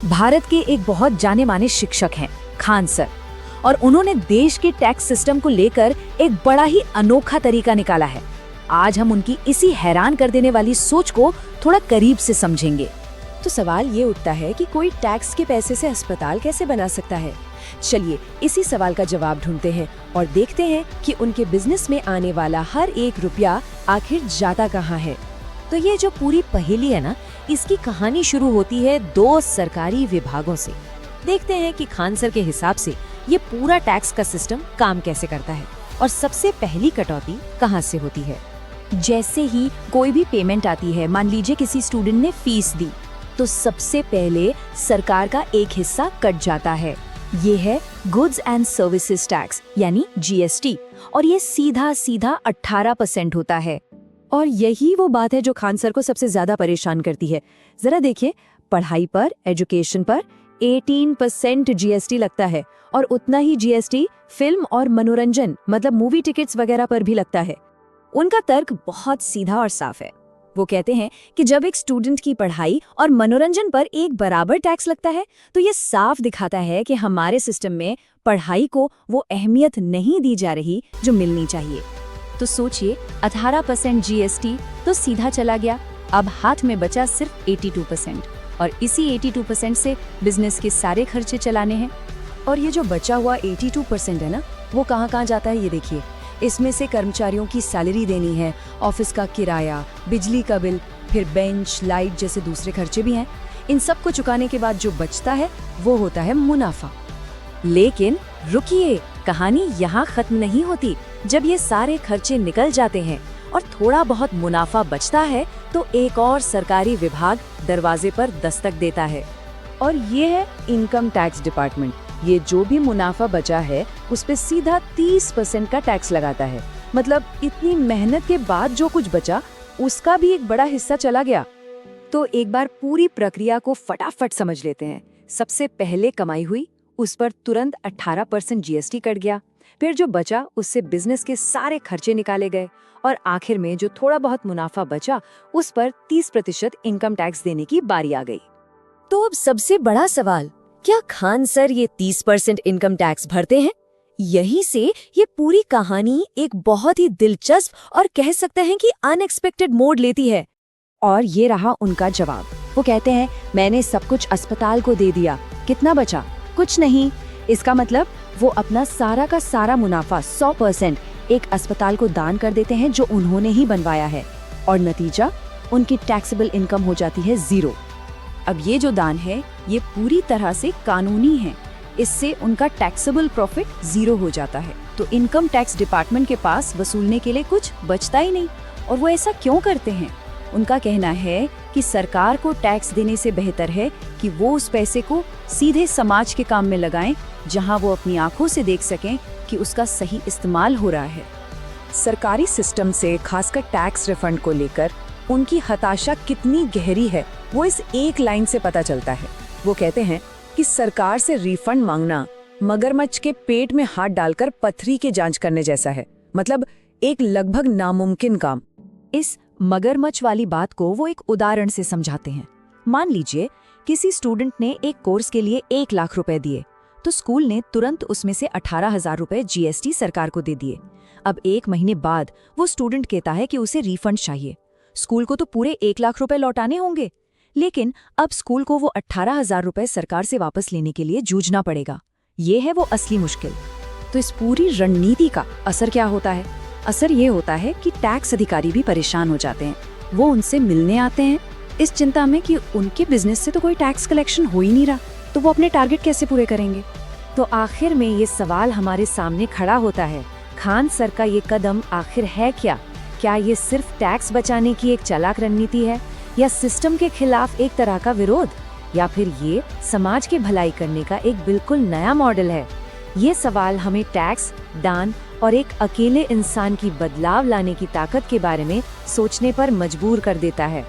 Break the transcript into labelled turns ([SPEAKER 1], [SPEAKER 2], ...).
[SPEAKER 1] भारत के एक बहुत जाने माने शिक्षक हैं, खान सर, और उन्होंने देश के टैक्स सिस्टम को लेकर एक बड़ा ही अनोखा तरीका निकाला है। आज हम उनकी इसी हैरान कर देने वाली सोच को थोड़ा करीब से समझेंगे।
[SPEAKER 2] तो सवाल ये उठता है कि कोई टैक्स के पैसे से अस्पताल कैसे बना सकता है। चलिए इसी सवाल का जवाब ढूंढते हैं और देखते हैं कि उनके बिजनेस में आने वाला हर एक रुपया आखिर जाता कहाँ है।
[SPEAKER 1] तो ये जो पूरी पहेली है ना, इसकी कहानी शुरू होती है 2 सरकारी विभागों से। देखते हैं कि खान सर के हिसाब से ये पूरा टैक्स का सिस्टम काम कैसे करता है और सबसे पहली कटौती कहाँ से होती है। जैसे ही कोई भी पेमेंट आती है, मान लीजिए किसी स्टूडेंट ने फीस दी, तो सबसे पहले सरकार का एक हिस्सा कट जाता है। ये है गुड्स एंड सर्विसेज टैक्स यानी जीएसटी, और ये सीधा 18% होता है।
[SPEAKER 2] और यही वो बात है जो खान सर को सबसे ज्यादा परेशान करती है। जरा देखिए, पढ़ाई पर, एजुकेशन पर 18% जीएसटी लगता है और उतना ही जीएसटी फिल्म और मनोरंजन मतलब मूवी टिकट्स वगैरह पर भी लगता है।
[SPEAKER 1] उनका तर्क बहुत सीधा और साफ है। वो कहते हैं कि जब एक स्टूडेंट की पढ़ाई और मनोरंजन पर एक बराबर टैक्स लगता है, तो ये साफ दिखाता है कि हमारे सिस्टम में पढ़ाई को वो अहमियत नहीं दी जा रही जो मिलनी चाहिए। तो सोचिए, 18% जीएसटी तो सीधा चला गया, अब हाथ में बचा सिर्फ 82%, और इसी 82% से बिजनेस के सारे खर्चे चलाने हैं।
[SPEAKER 2] और ये जो बचा हुआ 82% है ना, वो कहाँ जाता है ये देखिए। इसमें से कर्मचारियों की सैलरी देनी है, ऑफिस का किराया, बिजली का बिल, फिर बेंच, लाइट जैसे दूसरे खर्चे भी हैं। इन सब को चुकाने के बाद जो बचता है वो होता है मुनाफा।
[SPEAKER 1] लेकिन रुकिए, कहानी यहाँ खत्म नहीं होती। जब ये सारे खर्चे निकल जाते हैं और थोड़ा बहुत मुनाफा बचता है, तो एक और सरकारी विभाग दरवाजे पर दस्तक देता है,
[SPEAKER 2] और ये है इनकम टैक्स डिपार्टमेंट। ये जो भी मुनाफा बचा है उस पे सीधा 30% का टैक्स लगाता है। मतलब इतनी मेहनत के बाद जो कुछ बचा उसका भी एक बड़ा हिस्सा चला गया। तो एक बार पूरी प्रक्रिया को फटाफट समझ लेते हैं। सबसे पहले कमाई हुई, उस पर तुरंत 18% जीएसटी कट गया। फिर जो बचा उससे बिजनेस के सारे खर्चे निकाले गए, और आखिर में जो थोड़ा बहुत मुनाफा बचा उस पर 30% इनकम टैक्स देने की बारी आ गई।
[SPEAKER 1] तो अब सबसे बड़ा सवाल, क्या खान सर ये 30% इनकम टैक्स भरते हैं? यहीं से ये पूरी कहानी एक बहुत ही दिलचस्प और कह सकते हैं कि अनएक्सपेक्टेड मोड़ लेती है।
[SPEAKER 2] और ये रहा उनका जवाब। वो कहते हैं, मैंने सब कुछ अस्पताल को दे दिया, कितना बचा? कुछ नहीं। इसका मतलब वो अपना सारा का सारा मुनाफा 100% एक अस्पताल को दान कर देते हैं जो उन्होंने ही बनवाया है, और नतीजा उनकी टैक्सेबल इनकम हो जाती है 0। अब ये जो दान है ये पूरी तरह से कानूनी है, इससे उनका टैक्सेबल प्रॉफिट 0 हो जाता है। तो इनकम टैक्स डिपार्टमेंट के पास वसूलने के लिए कुछ बचता ही नहीं। और वो ऐसा क्यों करते हैं? उनका कहना है कि सरकार को टैक्स देने से बेहतर है कि वो उस पैसे को सीधे समाज के काम में लगाएं, जहां वो अपनी आंखों से देख सकें कि उसका सही इस्तेमाल हो रहा है। सरकारी सिस्टम से खासकर टैक्स रिफंड को लेकर उनकी हताशा कितनी गहरी है वो इस एक लाइन से पता चलता है। वो कहते हैं कि सरकार से रिफंड मांगना मगरमच्छ के पेट में हाथ डालकर पथरी की जांच करने जैसा है, मतलब एक लगभग नामुमकिन काम।
[SPEAKER 1] इस मगरमच्छ वाली बात को वो एक उदाहरण से समझाते हैं। मान लीजिए किसी स्टूडेंट ने एक कोर्स के लिए 1 लाख रुपए दिए, तो स्कूल ने तुरंत उसमें से 18,000 रुपए जीएसटी सरकार को दे दिए। अब 1 महीने बाद वो स्टूडेंट कहता है कि उसे रिफंड चाहिए। स्कूल को तो पूरे 1 लाख रुपए लौटाने होंगे, लेकिन अब स्कूल को वो 18,000 रुपए सरकार से वापस लेने के लिए जूझना पड़ेगा। ये है वो असली मुश्किल।
[SPEAKER 2] तो इस पूरी रणनीति का असर क्या होता है? असर ये होता है कि टैक्स अधिकारी भी परेशान हो जाते हैं। वो उनसे मिलने आते हैं इस चिंता में कि उनके बिजनेस से तो कोई टैक्स कलेक्शन हो ही नहीं रहा, तो वो अपने टारगेट कैसे पूरे करेंगे।
[SPEAKER 1] तो आखिर में ये सवाल हमारे सामने खड़ा होता है, खान सर का ये कदम आखिर है क्या? क्या ये सिर्फ टैक्स बचाने की एक चालाक रणनीति है, या सिस्टम के खिलाफ एक तरह का विरोध, या फिर ये समाज की भलाई करने का एक बिल्कुल नया मॉडल है? ये सवाल हमें टैक्स, दान और एक अकेले इंसान की बदलाव लाने की ताकत के बारे में सोचने पर मजबूर कर देता है।